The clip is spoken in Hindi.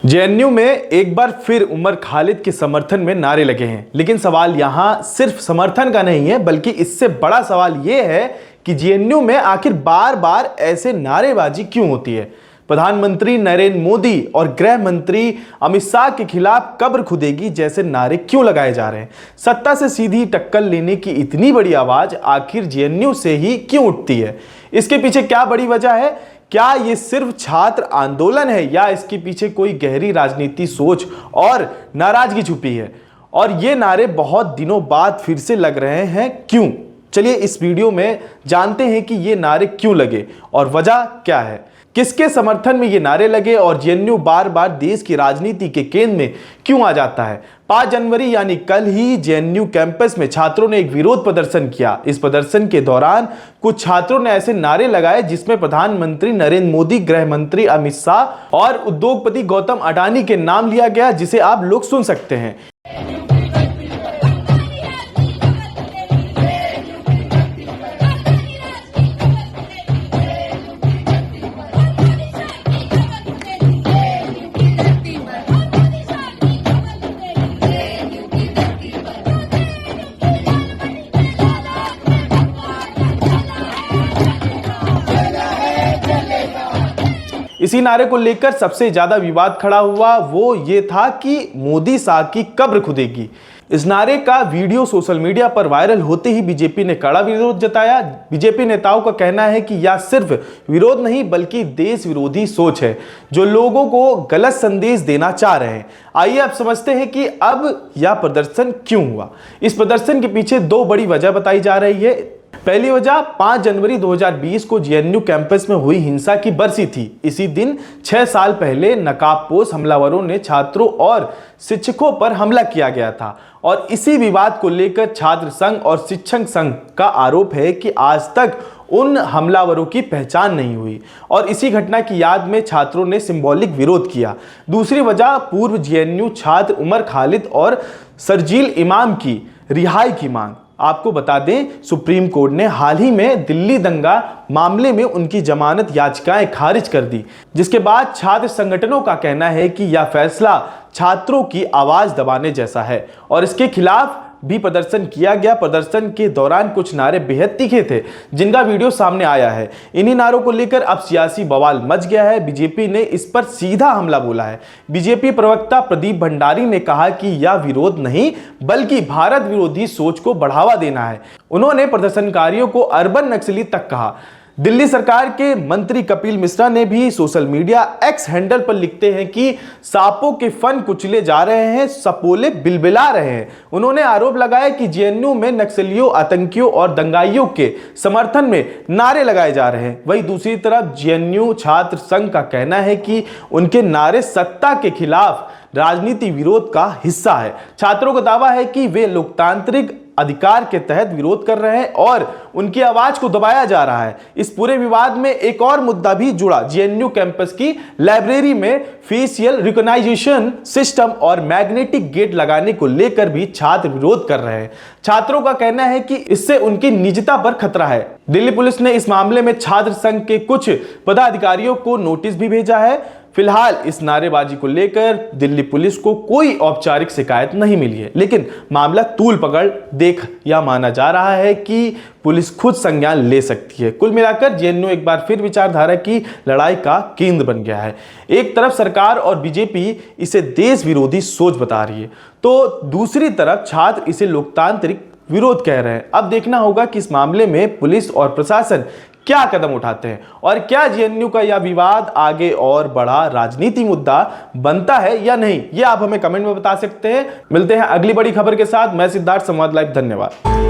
जेएनयू में एक बार फिर उमर खालिद के समर्थन में नारे लगे हैं, लेकिन सवाल यहां सिर्फ समर्थन का नहीं है, बल्कि इससे बड़ा सवाल यह है कि जेएनयू में आखिर बार बार ऐसे नारेबाजी क्यों होती है। प्रधानमंत्री नरेंद्र मोदी और गृह मंत्री अमित शाह के खिलाफ कब्र खुदेगी जैसे नारे क्यों लगाए जा रहे हैं। सत्ता से सीधी टक्कर लेने की इतनी बड़ी आवाज आखिर जेएनयू से ही क्यों उठती है? इसके पीछे क्या बड़ी वजह है? क्या ये सिर्फ छात्र आंदोलन है या इसके पीछे कोई गहरी राजनीति सोच और नाराजगी छुपी है? और ये नारे बहुत दिनों बाद फिर से लग रहे हैं, क्यों? चलिए इस वीडियो में जानते हैं कि ये नारे क्यों लगे और वजह क्या है, किसके समर्थन में ये नारे लगे और जेएनयू बार बार देश की राजनीति के केंद्र में क्यों आ जाता है। 5 जनवरी यानी कल ही जेएनयू कैंपस में छात्रों ने एक विरोध प्रदर्शन किया। इस प्रदर्शन के दौरान कुछ छात्रों ने ऐसे नारे लगाए जिसमें प्रधानमंत्री नरेंद्र मोदी, गृह मंत्री अमित शाह और उद्योगपति गौतम अडानी के नाम लिया गया, जिसे आप लोग सुन सकते हैं। इसी नारे को लेकर सबसे ज्यादा विवाद खड़ा हुआ वो ये था कि मोदी शाह की कब्र खुदेगी। इस नारे का वीडियो सोशल मीडिया पर वायरल होते ही बीजेपी ने कड़ा विरोध जताया। बीजेपी नेताओं का कहना है कि यह सिर्फ विरोध नहीं बल्कि देश विरोधी सोच है जो लोगों को गलत संदेश देना चाह रहे हैं। आइए अब समझते हैं कि अब यह प्रदर्शन क्यों हुआ। इस प्रदर्शन के पीछे 2 बड़ी वजह बताई जा रही है। पहली वजह 5 जनवरी 2020 को जेएनयू कैंपस में हुई हिंसा की बरसी थी। इसी दिन 6 साल पहले नकाबपोश हमलावरों ने छात्रों और शिक्षकों पर हमला किया गया था और इसी विवाद को लेकर छात्र संघ और शिक्षक संघ का आरोप है कि आज तक उन हमलावरों की पहचान नहीं हुई और इसी घटना की याद में छात्रों ने सिंबॉलिक विरोध किया। दूसरी वजह पूर्व जेएनयू छात्र उमर खालिद और शर्जील इमाम की रिहाई की मांग। आपको बता दें, सुप्रीम कोर्ट ने हाल ही में दिल्ली दंगा मामले में उनकी जमानत याचिकाएं खारिज कर दी, जिसके बाद छात्र संगठनों का कहना है कि यह फैसला छात्रों की आवाज दबाने जैसा है और इसके खिलाफ भी प्रदर्शन किया गया। प्रदर्शन के दौरान कुछ नारे बेहद तीखे थे जिनका वीडियो सामने आया है। इन्हीं नारों को लेकर अब सियासी बवाल मच गया है। बीजेपी ने इस पर सीधा हमला बोला है। बीजेपी प्रवक्ता प्रदीप भंडारी ने कहा कि यह विरोध नहीं बल्कि भारत विरोधी सोच को बढ़ावा देना है। उन्होंने प्रदर्शनकारियों को अर्बन नक्सली तक कहा। दिल्ली सरकार के मंत्री कपिल मिश्रा ने भी सोशल मीडिया एक्स हैंडल पर लिखते हैं कि सांपों के फन कुचले जा रहे हैं, सपोले बिलबिला रहे हैं। उन्होंने आरोप लगाया कि जेएनयू में नक्सलियों, आतंकियों और दंगाइयों के समर्थन में नारे लगाए जा रहे हैं। वहीं दूसरी तरफ जेएनयू छात्र संघ का कहना है कि उनके नारे सत्ता के खिलाफ राजनीति विरोध का हिस्सा है। छात्रों का दावा है कि वे लोकतांत्रिक अधिकार के तहत विरोध कर रहे हैं और उनकी आवाज को दबाया जा रहा है। इस पूरे विवाद में एक और मुद्दा भी जुड़ा। जेएनयू कैंपस की लाइब्रेरी में फेशियल रिकॉग्निशन सिस्टम और मैग्नेटिक गेट लगाने को लेकर भी छात्र विरोध कर रहे हैं। छात्रों का कहना है कि इससे उनकी निजता पर खतरा है। दिल्ली पुलिस ने इस मामले में छात्र संघ के कुछ पदाधिकारियों को नोटिस भी भेजा है। फिलहाल इस नारेबाजी को लेकर दिल्ली पुलिस को कोई औपचारिक शिकायत नहीं मिली है, लेकिन मामला तूल पकड़ देख यह माना जा रहा है कि पुलिस खुद संज्ञान ले सकती है। कुल मिलाकर जेएनयू एक बार फिर विचारधारा की लड़ाई का केंद्र बन गया है। एक तरफ सरकार और बीजेपी इसे देश विरोधी सोच बता रही है, तो दूसरी तरफ छात्र इसे लोकतांत्रिक विरोध कह रहे हैं। अब देखना होगा कि इस मामले में पुलिस और प्रशासन क्या कदम उठाते हैं और क्या जेएनयू का यह विवाद आगे और बड़ा राजनीति मुद्दा बनता है या नहीं, ये आप हमें कमेंट में बता सकते हैं। मिलते हैं अगली बड़ी खबर के साथ। मैं सिद्धार्थ, संवाद लाइव। धन्यवाद।